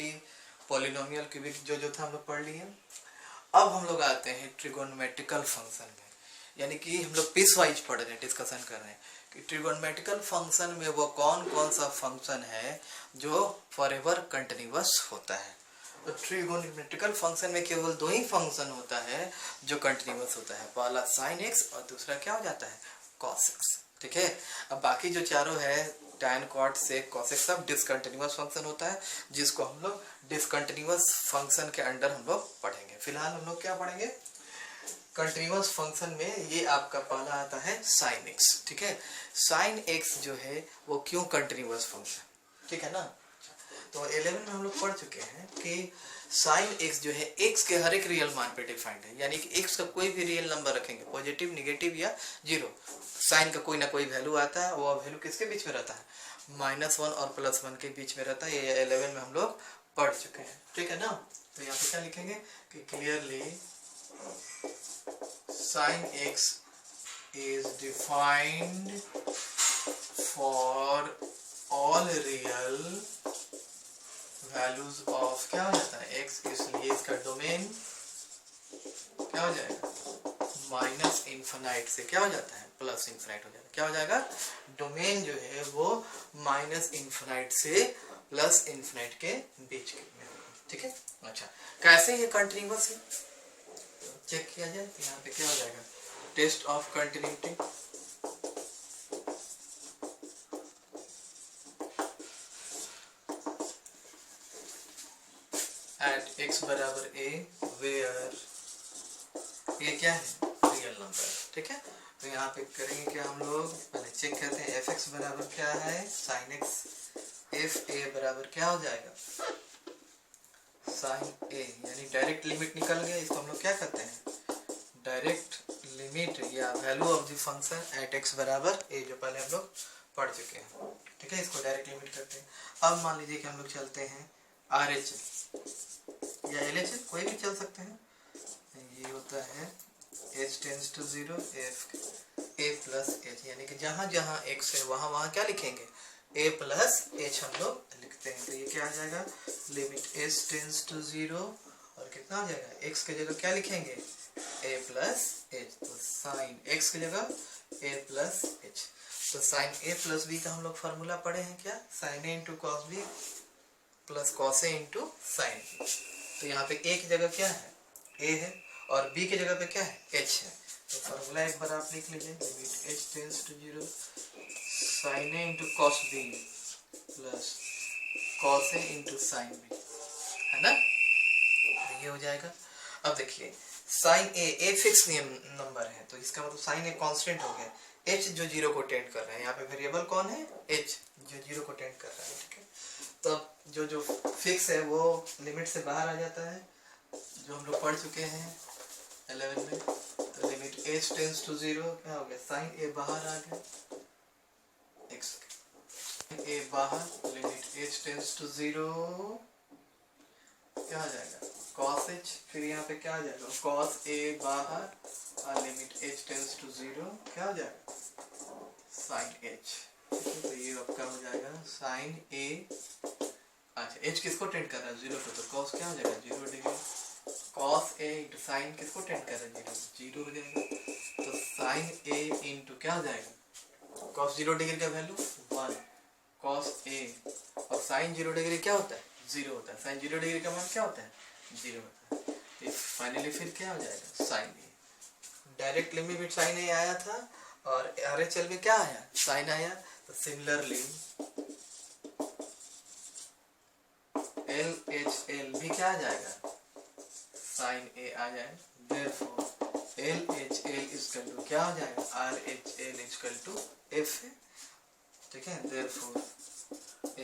Primitive, polynomial, cubic जो जो था हम लोग पढ़ लिए। अब हम लोग आते हैं ट्रिगोनोमेट्रिकल फंक्शन में, यानी कि हम लोग पीस वाइज पढ़ रहे हैं, डिस्कशन कर रहे हैं कि ट्रिगोनोमेट्रिकल फंक्शन में वो कौन कौन सा फंक्शन है जो फॉरएवर कंटिन्यूअस होता है। तो ट्रिगोनोमेट्रिकल फंक्शन में केवल दो ही फंक्शन होता है जो कंटिन्यूअस होता है, पहला साइन एक्स और दूसरा क्या हो जाता है, कॉस एक्स। ठीक है, अब बाकी जो चारों है tan, cot, sec, cos x सब डिसकंटिन्यूअस फंक्शन होता है, जिसको हम लोग डिसकंटिन्यूअस फंक्शन के अंडर हम लोग पढ़ेंगे। फिलहाल हम लोग क्या पढ़ेंगे, कंटिन्यूअस फंक्शन में ये आपका पहला आता है साइन एक्स। ठीक है, साइन एक्स जो है वो क्यों कंटिन्यूअस फंक्शन, ठीक है ना। तो 11 में हम लोग पढ़ चुके हैं कि साइन एक्स जो है एक्स के हर एक रियल मान पे डिफाइंड है, यानी कि एक्स का कोई भी रियल नंबर रखेंगे, पॉजिटिव, नेगेटिव या जीरो, साइन का कोई ना कोई वैल्यू आता है, वो वैल्यू किसके बीच में रहता है, -1 और +1 के बीच में रहता है। ये 11 में हम लोग पढ़ चुके हैं, ठीक है ना। तो यहाँ पे क्या लिखेंगे कि clearly sine x is defined for all real values of क्या हो जाता है एक्स, इसलिए इसका डोमेन क्या हो जाएगा, -∞ से क्या हो जाता है, +∞ हो जाएगा। क्या हो जाएगा, डोमेन जो है वो -∞ से +∞ के बीच में होगा। ठीक है, अच्छा कैसे ये कंटिन्यूअस है चेक किया जाए, तो यहाँ पे क्या हो जाएगा, test of continuity. At x बराबर a वेयर ये क्या है, रियल नंबर। ठीक है, तो यहाँ पे करेंगे क्या, हम लोग पहले चेक करते हैं f(x) बराबर क्या है, sin x, f(a) बराबर क्या हो जाएगा, sin a, यानी डायरेक्ट लिमिट निकल गया। इसको हम लोग क्या करते हैं, डायरेक्ट लिमिट या value of the function at x बराबर a, जो पहले हम लोग पढ़ चुके हैं। ठीक है, इसको डायरेक्ट लिमिट करते हैं। अब मान लीजिए कि हम लोग चलते हैं RHS या LHS, कोई भी चल सकते हैं। ये होता है h tends to 0 f a plus h, यानी कि जहां जहां x है वहां वहां क्या लिखेंगे, a प्लस h हम लोग लिखते हैं। तो ये क्या आ जाएगा, लिमिट h टेंड्स टू 0 और कितना आ जाएगा, x की जगह क्या लिखेंगे, a प्लस h, तो साइन x की जगह a प्लस h। तो साइन a प्लस b का हम लोग फार्मूला पढ़े हैं क्या, sine a into cos b plus cos a into sine b। तो यहाँ पे a की जगह क्या है, a है, और b की जगह पे क्या है, h है। तो फार्मूला एक बार आप लिख लीजिए, limit h tends to 0 sine a into cos b plus cos a into sine b, है ना। ये हो जाएगा। अब देखिए साइन a फिक्स नंबर है, तो इसका मतलब साइन a कांस्टेंट हो गया, h जो 0 को टेंड कर रहा है, यहाँ पे वेरिएबल कौन है, h जो 0 को टेंड कर रहा है। ठीक है, तो जो फिक्स है वो लिमिट से बाहर आ जाता है, जो हम लोग पढ़ चुके हैं 11 में। तो लिमिट h टेंड्स टू 0 क्या हो गया, साइन a बाहर आ गया, x a बाहर, लिमिट h टेंड्स टू 0 क्या आ जाएगा, cos h, फिर यहाँ पे क्या आ जाएगा, cos a बाहर और लिमिट h टेंड्स टू 0 क्या हो जाएगा, sin h। तो ये आपका हो जाएगा sin a, अच्छा h किसको टेंड कर रहा है, 0 को, तो cos क्या हो जाएगा, 0 degree, cos a into sign किसको टेंड कर रहा है, 0 हो जाएगा। तो sin a इंटू क्या हो जाएगा, cos 0 डिग्री का वैल्यू 1, cos a और sin 0 डिग्री क्या होता है, 0 होता है, sin 0 डिग्री का मान क्या होता है, 0 होता है। तो फाइनली फिर क्या हो जाएगा, sin a, direct limit sin a आया था और RHL में क्या आया, sin आया। तो सिमिलरली LHL भी क्या आ जाएगा, sin a आ जाए, therefore LHL इक्वल टू क्या हो जाएगा, RHL इक्वल टू f है। ठीक है, therefore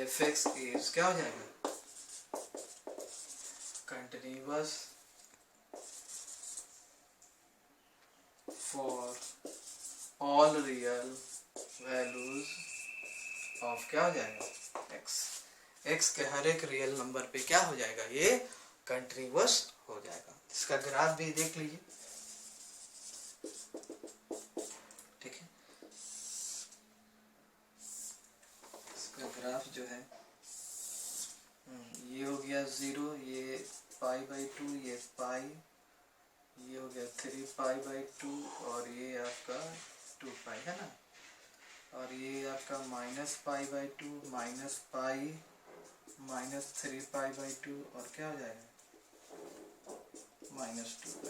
fx इज क्या हो जाएगा, continuous for all real values of क्या हो जाएगा, x, x के हर एक रियल नंबर पे क्या हो जाएगा, ये कंटिन्यूअस हो जाएगा। इसका ग्राफ भी देख लीजिए। ठीक है, इसका ग्राफ जो है ये हो गया 0, ये π/2, ये पाई, ये हो गया 3π/2 और ये आपका 2π है ना, और ये आपका -π/2 -π -3π/2 और क्या हो जाएगा -2π।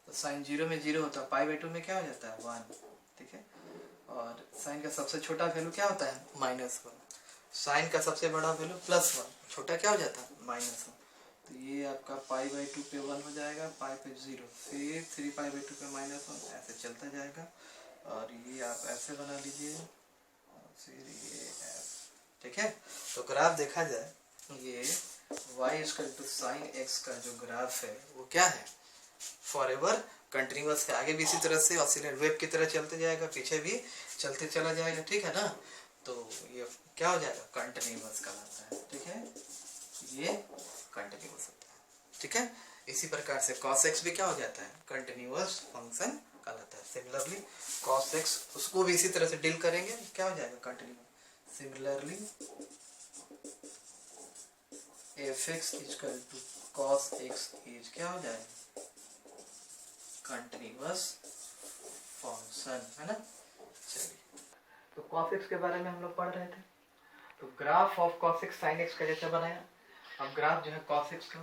तो साइन 0 में 0 होता है, π/2 में क्या हो जाता है 1, ठीक है। और साइन का सबसे छोटा वैल्यू क्या होता है -1, साइन का सबसे बड़ा वैल्यू +1, छोटा क्या हो जाता है -1। तो ये आपका π/2 पे 1 हो जाएगा, पाई पे 0, फिर 3π/2 पे -1, ऐसे चलता जाएगा। और ये आप ऐसे बना लीजिए और फिर ये f, ठीक है। तो ग्राफ देखा जाए, ये y = sin x का जो ग्राफ है वो क्या है, फॉरएवर कंटिन्यूअस है। आगे भी इसी तरह से ऑसिलेट वेव की तरह चलते जाएगा, पीछे भी चलते चला जाएगा, ठीक है ना। तो ये क्या हो जाएगा, कंटिन्यूअस कहलाता है, ठीक है, ये कंटिन्यूअस होता है, ठीक है। इसी प्रकार से cos x भी क्या हो जाता है, कंटिन्यूअस फंक्शन कहलाता है। सिमिलरली cos x उसको भी इसी तरह से डील करेंगे, क्या हो जाएगा continuous. Similarly f(x) = cos x is क्या हो जाएगा, कंटिन्यूअस फंक्शन, है ना। चलिए, तो cos x के बारे में हम लोग पढ़ रहे थे। तो graph of cos x sin x का जैसे बनाया, अब ग्राफ जो है cos x का,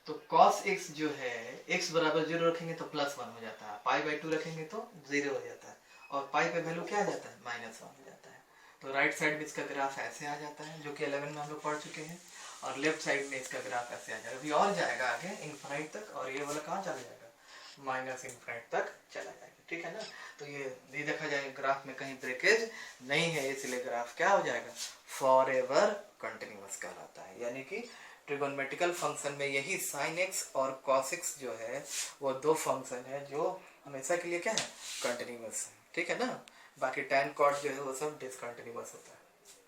तो cos x जो है x = 0 रखेंगे तो +1 हो जाता है, π/2 रखेंगे तो 0 हो जाता है, और पाई पे वैल्यू क्या आ जाता है -1 हो जाता है। तो राइट साइड में इसका ग्राफ ऐसे आ जाता है, जो कि 11 में हम लोग पढ़ चुके हैं, और लेफ्ट साइड में इसका ग्राफ ऐसे आ जाएगा, अभी और जाएगा आगे इनफाइनाइट तक, और ये वाला कहाँ चला जाएगा, -इनफाइनाइट तक चला जाएगा, ठीक है ना। तो ये देखा जाएगा ग्राफ में कहीं ब्रेकेज नहीं है, इसलिए ग्राफ क्या हो जाएगा, फॉरएवर कंटिन्यूअस कहलाता है। यानी कि ट्रिगोनोमेट्रिकल फंक्शन में यही sin x और cos x जो है वो दो फंक्शन है जो हमेशा के लिए क्या है, कंटिन्यूअस है, ठीक है ना। बाकी tan cot जो है वो सब डिसकंटिन्यूअस होता है,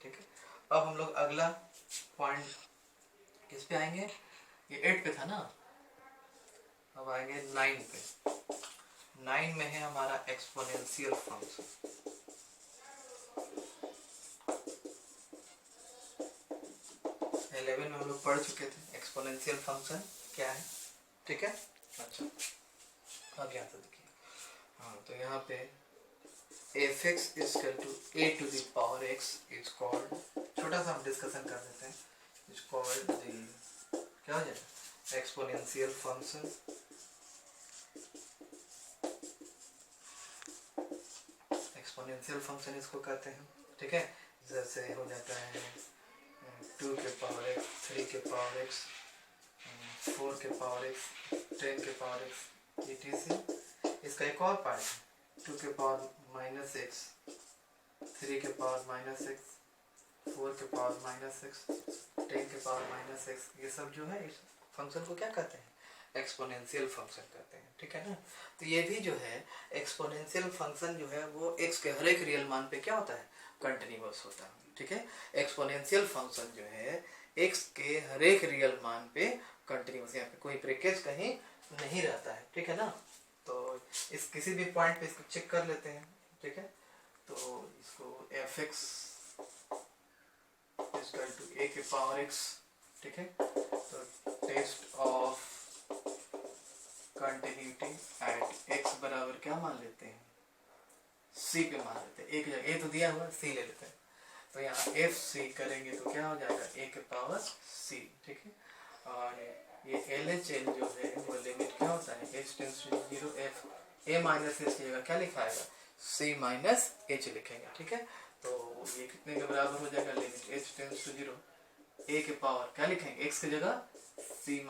ठीक है। अब हम लोग अगला पॉइंट किस पे आएंगे, ये 8 पे था ना, अब आएंगे 9 पे। 9 में है हमारा एक्सपोनेंशियल फंक्शन। 11 में हम लोग पढ़ चुके थे एक्सपोनेंशियल फंक्शन क्या है, ठीक है। अच्छा, अब यहाँ से देखिए, हाँ, तो यहाँ पे f(x) = a⁴x इज कॉल्ड, छोटा सा हम डिस्कशन कर देते हैं, इज कॉल्ड द, क्या हो जाएगा, एक्सपोनेंशियल फंक्शन। एक्सपोनेंशियल फंक्शन इसको कहते हैं, ठीक है। जैसे हो जाता है 2⁴x, 3⁴x, 4⁴x, 10⁴x etc. इसका एक और पार्ट है 2⁻⁻x, 3⁻⁻x, 4⁻⁻x, 10⁻⁻x, ये सब जो है इस फंक्शन को क्या कहते हैं, एक्सपोनेंशियल फंक्शन कहते हैं, ठीक है ना। तो ये भी जो है एक्सपोनेंशियल फंक्शन जो है वो x के हर एक रियल मान पे क्या होता है, कंटिन्यूअस होता है, ठीक है। एक्सपोनेंशियल फंक्शन जो है x के हर एक रियल मान पे कंटिन्यूअस, यहाँ पे कोई ब्रेकेज कहीं नहीं रहता है, ठीक है ना। तो इस किसी भी पॉइंट पे इसको चेक कर लेते हैं, ठीक है। तो इसको f(x) = a⁴x, ठीक है। तो test of continuity at x बराबर क्या मान लेते हैं, c पे मान लेते हैं, एक जगह a तो दिया हुआ, c ले लेते हैं। तो यहाँ f(c) करेंगे तो क्या हो जाएगा, a⁻c, ठीक है। और ये LHL जो है वो लिमिट क्या होता है, h → 0, f a - h की जगह क्या लिखा आएगा, c - h लिखेंगे, ठीक है। तो ये कितने के बराबर हो जाएगा, लिमिट h → 0, a के पावर क्या लिखेंगे, x की जगह c -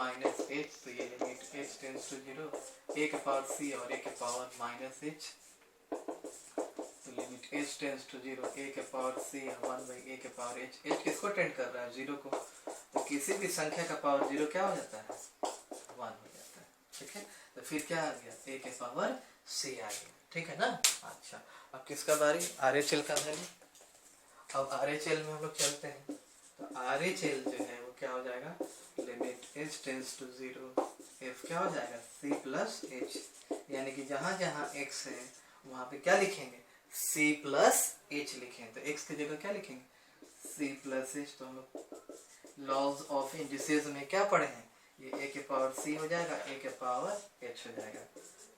h, तो ये लिमिट h → 0, a के पावर c और a के पावर -h, तो लिमिट h → 0, a के पावर c 1/a के पावर h, h किसको टेंड कर रहा है, 0 को, तो किसी भी संख्या का पावर 0 क्या हो जाता है, 1 हो जाता है, ठीक है। तो फिर क्या आ गया, a के पावर c आ गया, ठीक है ना। अच्छा, अब किसका बारी, RHL का बारी। अब RHL में हम लोग चलते हैं, तो RHL जो है वो क्या हो जाएगा, लिमिट h → 0, f क्या हो जाएगा, c + h, यानी कि जहाँ जहाँ x है वहाँ पे क्या लिखेंगे, c + h लिखेंगे। तो x की जगह क्या लिखेंगे, c + h, तो हम लोग लॉज ऑफ इंडिसेस में क्या पढ़े हैं, ये a के पावर c हो जाएगा, a के पावर h हो जाएगा।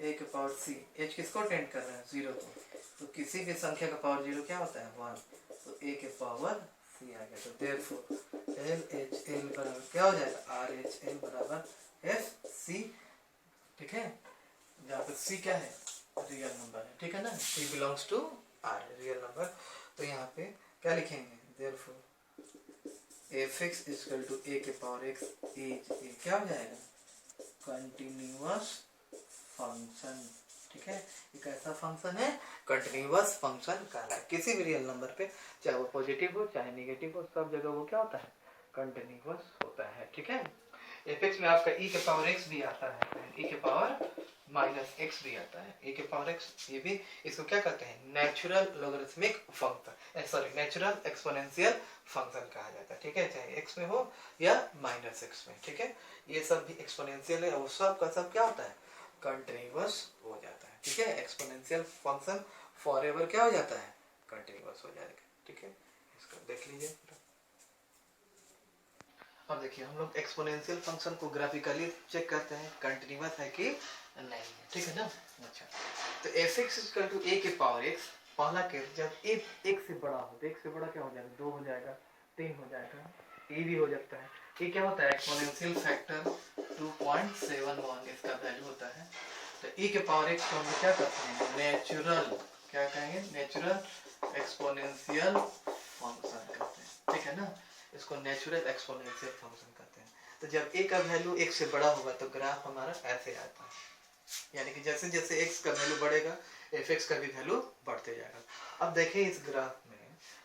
a के पावर c, h किसको टेंड कर रहे हैं, 0 को, तो किसी भी संख्या का पावर 0 क्या होता है, 1, तो a के पावर c आ गया। तो देयरफॉर LHL बराबर क्या हो जाएगा, RHL बराबर FC, ठीक है, जहाँ पे c क्या है, रियल नंबर है, ठीक है ना, c belongs to r, real number. तो यहाँ पे क्या लिखेंगे, therefore fx equal to a के पावर x इज क्या हो जाएगा, कंटिन्यूअस फंक्शन, ठीक है, ये कैसा फंक्शन है, कंटिन्यूअस फंक्शन कहलाता है। किसी भी रियल नंबर पे चाहे वो पॉजिटिव हो चाहे नेगेटिव हो, सब जगह वो क्या होता है, कंटिन्यूअस होता है, ठीक है। fx में आपका e के पावर x भी आता है, e के पावर माइनस x भी आता है, e के पावर x, ये भी, इसको क्या कहते हैं, natural logarithmic function, sorry natural exponential function कहा जाता है, ठीक है, चाहे x में हो या माइनस x में, ठीक है, ये सब भी एक्सपोनेंशियल है और सब का सब क्या होता है, कंटिन्यूअस हो जाता है, ठीक है, एक्सपोनेंशियल फंक्शन फॉरएवर क्या हो जाता है, कंटिन्यूअस हो जाएगा, ठीक है, इसको देख लीजिए। अब देखिए हम लोग एक्सपोनेंशियल फंक्शन को ग्राफिकली चेक करते हैं कंटिन्यूअस है कि नहीं, ठीक है ना। अच्छा, तो fx इक्वल टू a के पावर x, पहला केस जब a 1 से बड़ा हो, तो 1 से बड़ा क्या हो जाएगा, 2 हो जाएगा, 3 हो जाएगा, ये भी हो जाता है, ये क्या होता है, एक्सपोनेंशियल फैक्टर 2.71 इसका वैल्यू होता है। तो e के पावर x को हम क्या करते हैं, नेचुरल, क्या कहेंगे, नेचुरल एक्सपोनेंशियल फंक्शन कहते हैं, ठीक है ना, इसको नेचुरल एक्सपोनेंशियल फंक्शन कहते हैं। तो जब a का वैल्यू 1 से बड़ा होगा तो ग्राफ हमारा ऐसे आता है, यानी कि जैसे जैसे x का वैल्यू बढ़ेगा fx का भी वैल्यू बढ़ते जाएगा। अब देखें इस ग्राफ में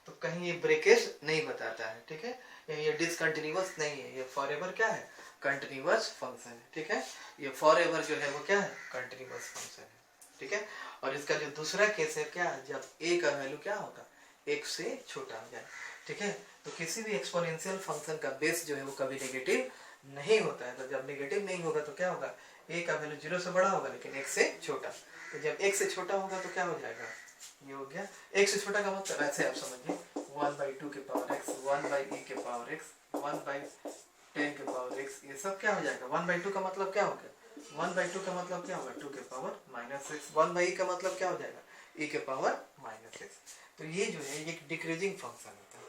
तो कहीं ये ब्रेकेज नहीं बताता है, ठीक है, ये डिसकंटिन्यूअस नहीं है, ये फॉरएवर क्या है, कंटिन्यूअस फंक्शन है, ठीक है, ये फॉरएवर जो है वो क्या है, कंटिन्यूअस फंक्शन है, ठीक है। और इसका जो दूसरा केस है क्या, जब a का वैल्यू क्या होगा, 1 से छोटा हो जाए, ठीक है। तो किसी भी एक्सपोनेंशियल फंक्शन का बेस जो है वो कभी नेगेटिव नहीं होता है, तो जब नेगेटिव नहीं होगा तो क्या होगा, a का वैल्यू 0 से बड़ा होगा लेकिन 1 से छोटा, तो जब 1 से छोटा होगा तो क्या हो जाएगा, ये हो गया 1 से छोटा का मतलब ऐसे आप समझिए 1/2 के पावर x, 1/e के पावर x, 1/10 के पावर x, ये सब क्या हो जाएगा, 1/2 का मतलब क्या हो गया, 1/2 का मतलब क्या होगा, 2 के पावर -6, 1/e का मतलब क्या हो जाएगा, e के पावर -6। तो ये जो है ये डिक्रीजिंग फंक्शन होता है,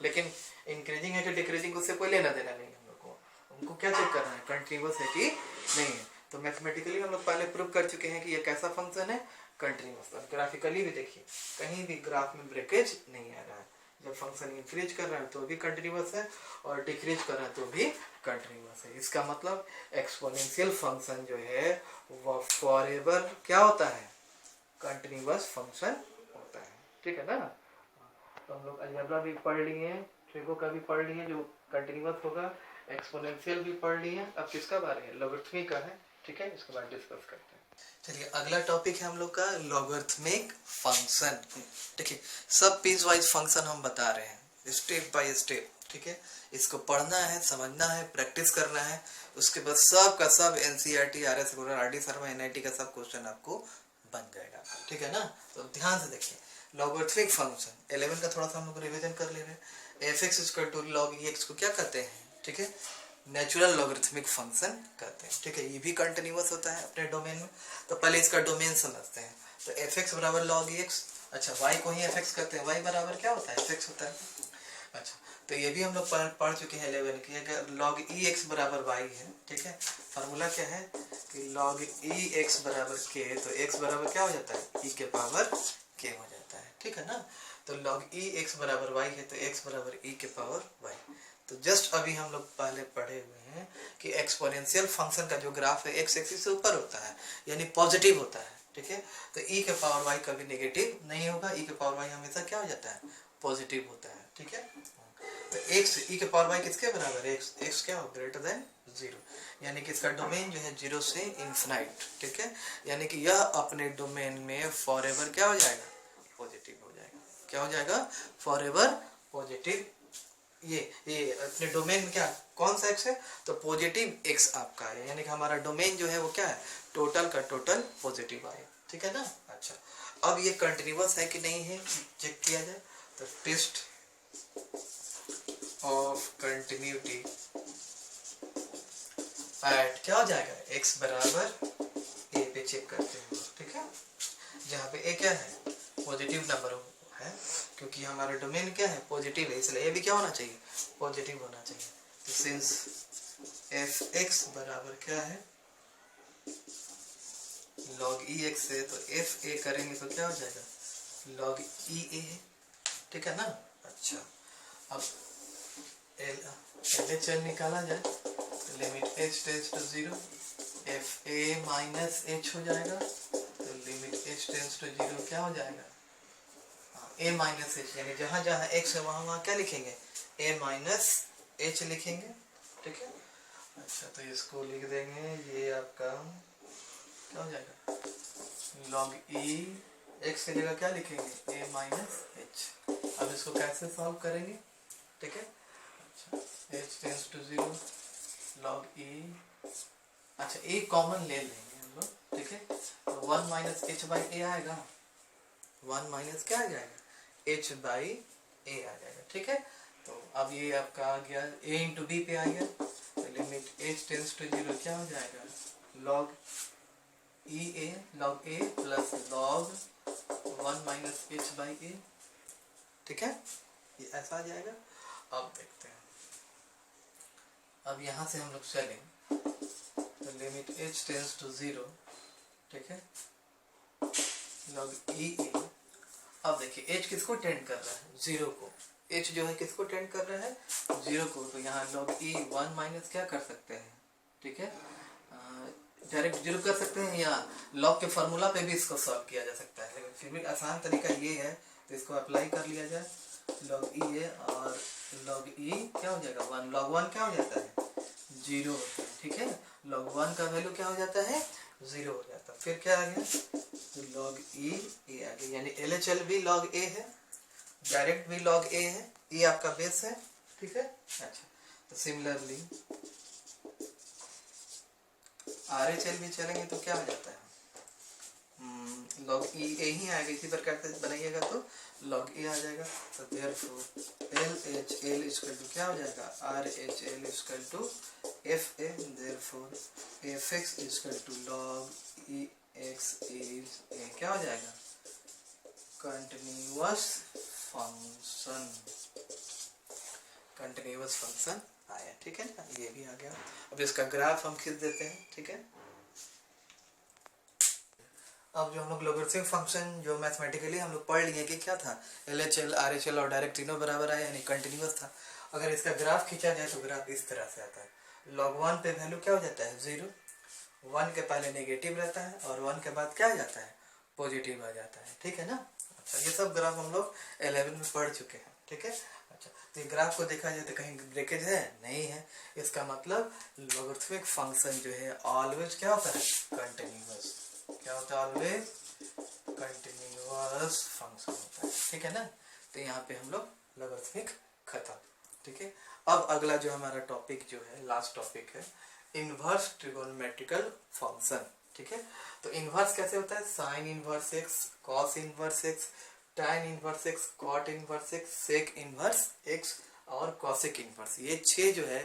लेकिन इंक्रीजिंग है कि डिक्रीजिंग उससे कोई लेना देना नहीं हम लोग को, उनको क्या चेक करना है, कंटिन्यूअस है कि नहीं है। तो मैथमेटिकली हम लोग पहले प्रूव कर चुके हैं कि ये कैसा फंक्शन है, कंटिन्यूअस। ग्राफिकली भी देखिए कहीं भी ग्राफ में ब्रेकेज नहीं आ रहा है, जब फंक्शन इंक्रीज कर रहा है तो भी कंटिन्यूअस है और डिक्रीज कर रहा है तो भी कंटिन्यूअस है। इसका मतलब एक्सपोनेंशियल फंक्शन जो है वह फॉरएवर क्या होता है, कंटिन्यूअस फंक्शन होता है, ठीक है ना। तो हम लोग अलजेब्रा भी पढ़ लिए, ट्रिगो का भी पढ़ लिए जो कंटिन्यूअस होगा, एक्सपोनेंशियल भी पढ़ लिए, अब किसका बारे है, लॉगरिथमिक का है, ठीक है, इसके बाद डिस्कस करते हैं। चलिए अगला टॉपिक है हम लोग का लॉगरिथमिक फंक्शन। देखिए सब पीस वाइज फंक्शन हम बता रहे हैं स्टेप बाय स्टेप, ठीक है, इसको पढ़ना है, समझना है, प्रैक्टिस करना है, उसके बाद सब का सब NCERT, RS rural, RD Sharma, NIT का सब क्वेश्चन आपको बन जाएगा, ठीक है ना। तो ध्यान से देखिए लॉगरिथमिक फंक्शन 11 का थोड़ा सा हम लोग रिवीजन कर ले रहे हैं। F x equal to log e x को क्या कहते हैं, ठीक है, नेचुरल लॉगरिथमिक फंक्शन कहते हैं, ठीक है, ये भी कंटिन्यूअस होता है अपने डोमेन में। तो पहले इसका डोमेन समझते हैं। तो एफ एक्स बराबर लॉग ई एक्स, अच्छा वाई को ही एफ एक्स कहते हैं, वाई बराबर क्या होता है, एफ एक्स होता है। अच्छा तो ये भी हम लोग पढ़ चुके हैं 11 की, अगर लॉग ई एक्स बराबर वाई है, ठीक है, फार्मूला क्या है कि लॉग ई एक्स बराबर के, तो एक्स बराबर क्या हो जाता है, ई के पावर के हो जाता है, ठीक है ना। तो लॉग ई एक्स बराबर वाई है तो एक्स बराबर ई के पावर वाई। तो जस्ट अभी हम लोग पहले पढ़े हुए हैं कि एक्सपोनेंशियल फंक्शन का जो ग्राफ है एक्स एक्सिस से ऊपर होता है यानी पॉजिटिव होता है, ठीक है। तो ई के पावर वाई कभी नेगेटिव नहीं होगा, ई के पावर वाई हमेशा क्या हो जाता है, पॉजिटिव होता है, ठीक है। तो एक्स ई के पावर वाई किसके बराबर है, एक्स क्या हो ग्रेटर देन 0, यानी कि इसका डोमेन जो है 0 से इन्फिनाइट, ठीक है, यानी कि यह अपने डोमेन में फॉरएवर क्या हो जाएगा, पॉजिटिव हो जाएगा, क्या हो जाएगा, फॉरएवर पॉजिटिव। ये अपने डोमेन में क्या कौन सा एक्स है, तो पॉजिटिव एक्स आपका है, यानी कि हमारा डोमेन जो है वो क्या है, टोटल का टोटल पॉजिटिव आए, ठीक है ना। अच्छा अब ये कंटिन्यूअस है कि नहीं है चेक किया जाए, तो टेस्ट ऑफ कंटिन्यूटी एट क्या हो जाएगा, x बराबर a पे चेक करते हैं, ठीक है। जहाँ पे a क्या है, पॉजिटिव नंबर है, क्योंकि हमारा डोमेन क्या है, पॉजिटिव है, इसलिए ये भी क्या होना चाहिए, पॉजिटिव होना चाहिए। तो सिंस एफ एक्स बराबर क्या है, log ई एक्स है, तो एफ ए करेंगे तो क्या हो जाएगा, log ई ए है, ठीक है ना। अच्छा, अब एल एच एल निकाला जाए तो limit h tends to 0 f a minus h हो जाएगा, तो लिमिट एच टेंस टू 0 क्या हो जाएगा, ए माइनस एच, यानी जहां जहां एक्स है वहां वहां क्या लिखेंगे, ए माइनस एच लिखेंगे, ठीक है। अच्छा, तो इसको लिख देंगे, ये आपका क्या हो जाएगा, log ई एक्स की जगह क्या लिखेंगे, ए माइनस एच। अब इसको कैसे सॉल्व करेंगे, ठीक है। अच्छा, एच टेंस टू 0 log ई, अच्छा ए कॉमन ले लेंगे हम लोग, ठीक है। तो 1 माइनस एच बाई ए आएगा, 1 माइनस क्या आ जाएगा, एच बाई ए आ जाएगा, ठीक है। तो अब ये आपका आ गया a इंटू बी पे आ गया, तो लिमिट एच टेंस टू 0 क्या हो जाएगा, log e a, log a plus log 1 minus h by a, ठीक है, ये ऐसा आ जाएगा। अब देखते हैं, अब यहाँ से हम लोग चलें तो लिमिट एच टेंस टू 0, ठीक है, log ई ए। अब देखिए एच किसको टेंड कर रहा है, 0 को, एच जो है किसको टेंड कर रहा है, 0 को, तो यहाँ log ई 1 माइनस क्या कर सकते हैं, ठीक है, डायरेक्ट 0 कर सकते हैं, या लॉग के फार्मूला पे भी इसको सॉल्व किया जा सकता है, लेकिन फिर भी आसान तरीका ये है, तो इसको अप्लाई कर लिया जाए, log ई है और log ई क्या हो जाएगा 1, log 1 क्या हो जाता है 0 होता है, ठीक है, log 1 का वैल्यू क्या हो जाता है 0 हो जाता है, फिर क्या आ गया, तो log ई ए आ गया, यानी LHL भी log a है, डायरेक्ट भी log a है, ये आपका बेस है, ठीक है। अच्छा, तो सिमिलरली RHL भी चलेंगे तो क्या हो जाता है, log ई ए ही आएगा, इसी प्रकार से बनाइएगा तो log a आ जाएगा, तो देयरफॉर LHL इक्वल टू क्या हो जाएगा, RHL equal to FA, therefore FX equal to log e x is क्या हो जाएगा, कंटिन्यूअस फंक्शन, कंटिन्यूअस फंक्शन आया, ठीक है ना, ये भी आ गया। अब इसका ग्राफ हम खींच देते हैं, ठीक है। अब जो हम लोग लोगरिथमिक फंक्शन जो मैथमेटिकली हम लोग पढ़ लिए कि क्या था, LHL RHL और डायरेक्ट तीनों बराबर आया, यानी कंटिन्यूअस था। अगर इसका ग्राफ खींचा जाए तो ग्राफ इस तरह से आता है, log 1 पे वैल्यू क्या हो जाता है 0, 1 के पहले नेगेटिव रहता है और 1 के बाद क्या आ जाता है पॉजिटिव आ जाता है, ठीक है ना। अच्छा, ये सब ग्राफ हम लोग 11 में पढ़ चुके हैं, ठीक है। अच्छा, तो ये ग्राफ को देखा जाए तो कहीं ब्रेकेज है नहीं है, इसका मतलब लोगरिथमिक फंक्शन जो है ऑलवेज क्या होता है कंटिन्यूअस, क्या होता है ऑलवेज कंटिन्यूअस फंक्शन होता है, ठीक है ना। तो यहाँ पे हम लोग लोगरिथमिक खत्म, ठीक है। अब अगला जो हमारा टॉपिक जो है लास्ट टॉपिक है इनवर्स ट्रिगोनोमेट्रिकल फंक्शन, ठीक है। तो इनवर्स कैसे होता है, sine inverse x, cos inverse x, tan inverse x, cot inverse x, sec inverse x और कॉसेक इनवर्स, ये 6 जो है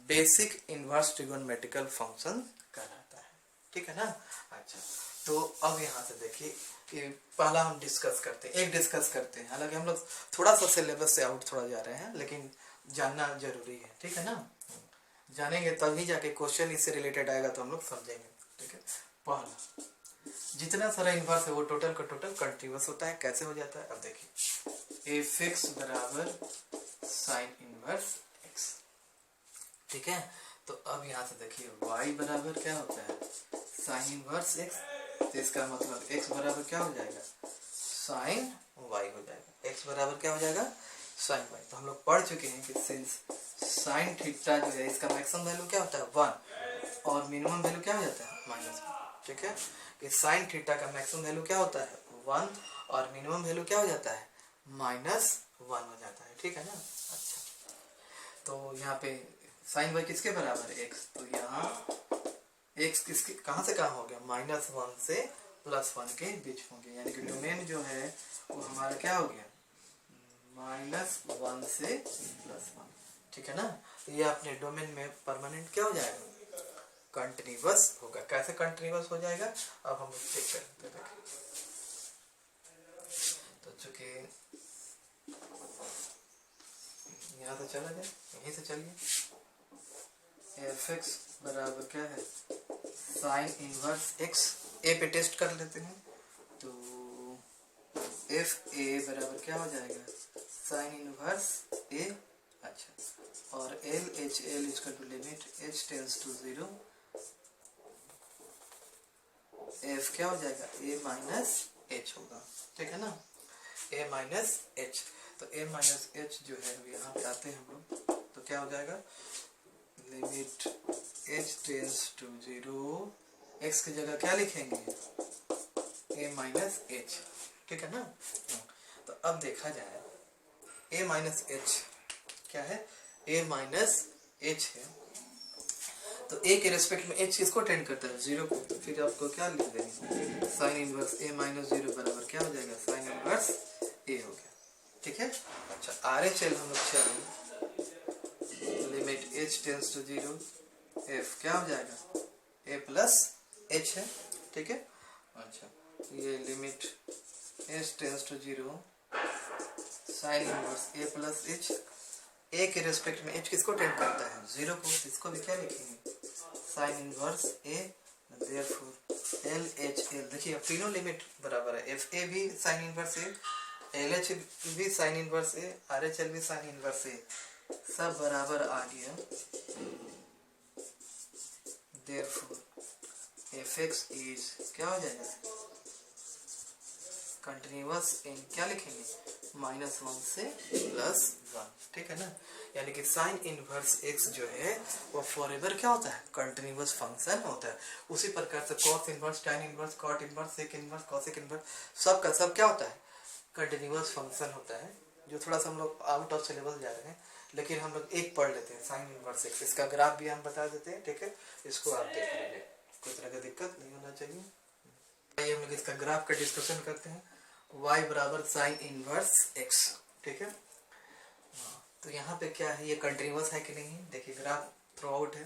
बेसिक इनवर्स ट्रिगोनोमेट्रिकल फंक्शन कहलाता है, ठीक है ना। अच्छा, तो अब यहाँ से देखिए कि पहला हम डिस्कस करते हैं, डिस्कस करते हैं, हालांकि हम लोग थोड़ा सा सिलेबस से आउट थोड़ा जा रहे हैं, लेकिन जानना जरूरी है, ठीक है ना। जानेंगे तभी जाके क्वेश्चन इससे रिलेटेड आएगा तो हम लोग समझेंगे, ठीक है। पहला, जितना सारा इनवर्स है वो टोटल का टोटल कंटिन्यूअस होता है, कैसे हो जाता है, अब देखिए एफ एक्स बराबर साइन इनवर्स एक्स, ठीक है। तो अब यहाँ से देखिए y बराबर क्या होता है साइन इनवर्स एक्स, तो इसका मतलब x बराबर क्या हो जाएगा साइन y हो जाएगा, x बराबर क्या हो जाएगा साइन y। तो हम लोग पढ़ चुके हैं कि सिंस साइन थीटा जो है इसका मैक्सिमम वैल्यू क्या होता है 1 और मिनिमम वैल्यू क्या हो जाता है -1, ठीक है। कि साइन थीटा का मैक्सिमम वैल्यू क्या होता है 1 और मिनिमम वैल्यू क्या हो जाता है -1 हो जाता है, ठीक है ना। अच्छा, तो यहाँ पे साइन y किसके बराबर है x, तो यहाँ x किसके कहाँ से कहाँ हो गया -1 से +1 के बीच हो गया, यानी कि डोमेन जो है वो हमारा क्या हो गया -1 से +1, ठीक है ना। ये अपने डोमेन में परमानेंट क्या हो जाएगा, कंटिन्यूअस होगा। कैसे कंटिन्यूअस हो जाएगा अब हम चेक करते हैं। तो चूंकि यहाँ से चला जाए, यहीं से चलिए, एफ एक्स बराबर क्या है, साइन इनवर्स एक्स। ए पे टेस्ट कर लेते हैं, तो एफ ए बराबर क्या हो जाएगा, साइन इनवर्स ए। अच्छा, और L H L is to limit h tends to 0, f क्या हो जाएगा, ए माइनस एच होगा। ठीक है ना, ए माइनस एच। तो ए माइनस एच जो है यहाँ पे आते हैं हम लोग, तो क्या हो जाएगा, limit h tends to 0, x की जगह क्या लिखेंगे, ए माइनस एच। ठीक है ना। तो अब देखा जाए, ए माइनस एच क्या है, ए माइनस एच है। तो ए के रेस्पेक्ट में एच किसको टेंड करता है, 0 को। तो फिर आपको क्या लिख देंगे, साइन इनवर्स ए माइनस 0 बराबर क्या हो जाएगा, साइन इनवर्स ए हो गया। ठीक है। अच्छा, आर एच एल हम लोग चलें, limit h tends to 0, f क्या हो जाएगा, ए प्लस एच है। ठीक है। अच्छा, ये limit h tends to 0, sine inverse a plus h. A के रेस्पेक्ट में एच किसको टेंड करता है, 0 को। इसको भी क्या लिखेंगे, साइन इनवर्स ए, देयरफॉर एल एच एल। देखिए अब तीनों लिमिट बराबर है, एफ ए भी साइन इनवर्स ए, एल एच भी साइन इनवर्स ए, आर एच एल भी साइन इनवर्स ए, सब बराबर आ गया। देयरफॉर एफ एक्स इज क्या हो जाएगा, कंटिन्यूअस इन क्या लिखेंगे, -1 से +1। ठीक है ना। यानी कि साइन इनवर्स एक्स जो है वो फॉरएवर क्या होता है, कंटिन्यूअस फंक्शन होता है। उसी प्रकार से cos inverse, tan inverse, cot inverse, sec inverse, cosec inverse, सब का सब क्या होता है, कंटिन्यूअस फंक्शन होता है। जो थोड़ा सा हम लोग आउट ऑफ सिलेबस जा रहे हैं, लेकिन हम लोग एक पढ़ लेते हैं, साइन इनवर्स एक्स। इसका ग्राफ भी हम बता देते हैं। ठीक है, इसको आप देख लीजिए, कोई तरह का दिक्कत नहीं होना चाहिए। आइए हम लोग इसका ग्राफ का डिस्कशन करते हैं। y बराबर साइन इनवर्स x। ठीक है। तो यहाँ पे क्या है, ये कंटिन्यूअस है कि नहीं है, देखिए ग्राफ थ्रू आउट है,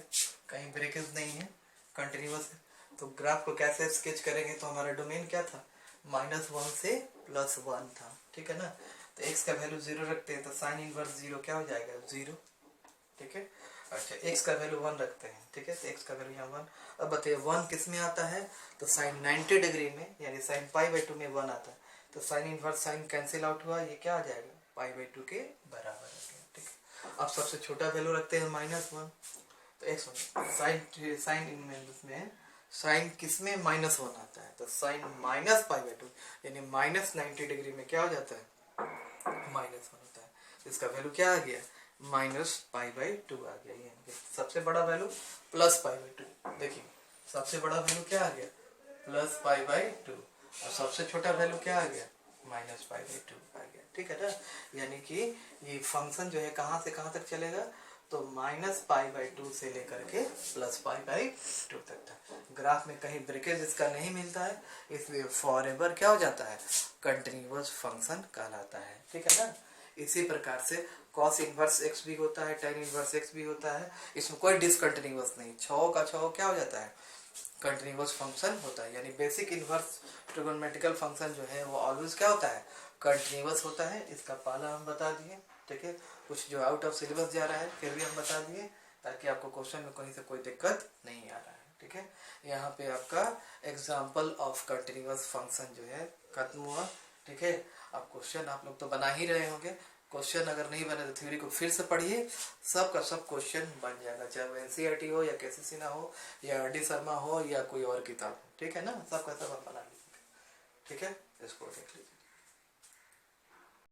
कहीं ब्रेकेज नहीं है, कंटिन्यूअस है। तो ग्राफ को कैसे स्केच करेंगे, तो हमारा डोमेन क्या था, -1 से +1 था। ठीक है ना। तो x का वैल्यू 0 रखते हैं, तो साइन इनवर्स 0 क्या हो जाएगा, 0। ठीक है। अच्छा, x का वैल्यू 1 रखते हैं। ठीक है, तो x का वैल्यू यहाँ 1। अब बताइए 1 किस में आता है, तो साइन 90 डिग्री में, यानी साइन π/2 में 1 आता है। तो sine inverse sine cancel out हुआ, ये क्या आ जाएगा, π/2 के बराबर आ गया। ठीक है। अब सबसे छोटा वैल्यू रखते हैं -1। तो x साइन में साइन किस में, -1 आता है। तो साइन -π/2 यानी -90 डिग्री में क्या हो जाता है, -1 होता है। इसका वैल्यू क्या आ गया, -π/2 आ गया। ये सबसे बड़ा वैल्यू +π/2। देखिए सबसे बड़ा वैल्यू क्या आ गया, +π/2, और सबसे छोटा वैल्यू क्या आ गया, -π/2 आ गया। ठीक है ना। यानी कि ये फंक्शन जो है कहाँ से कहाँ तक चलेगा, तो -π/2 से लेकर के +π/2 तक था। ग्राफ में कहीं ब्रेकेज इसका नहीं मिलता है, इसलिए फॉरएवर क्या हो जाता है, कंटिन्यूअस फंक्शन कहलाता है। ठीक है ना। इसी प्रकार से कॉस इनवर्स एक्स भी होता है, टेन इनवर्स एक्स भी होता है। इसमें कोई डिसकंटिन्यूअस नहीं, 6 का 6 क्या हो जाता है, कंटिन्यूअस फंक्शन होता है। यानी बेसिक इनवर्स ट्रिगोनोमेट्रिकल फंक्शन जो है वो ऑलवेज क्या होता है, कंटिन्यूअस होता है। इसका पहला हम बता दिए। ठीक है, कुछ जो आउट ऑफ सिलेबस जा रहा है फिर भी हम बता दिए, ताकि आपको क्वेश्चन में कहीं से कोई दिक्कत नहीं आ रहा है। ठीक है, यहाँ पे आपका एग्जाम्पल ऑफ कंटिन्यूअस फंक्शन जो है खत्म हुआ। ठीक है, अब क्वेश्चन आप लोग तो बना ही रहे होंगे। क्वेश्चन अगर नहीं बने तो थ्योरी को फिर से पढ़िए, सब का सब क्वेश्चन बन जाएगा, चाहे वो एनसीईआरटी हो या केसीसी ना हो या डी शर्मा हो या कोई और किताब हो। ठीक है ना, सब का सब आप बना लीजिएगा। ठीक है, इसको देख लीजिए।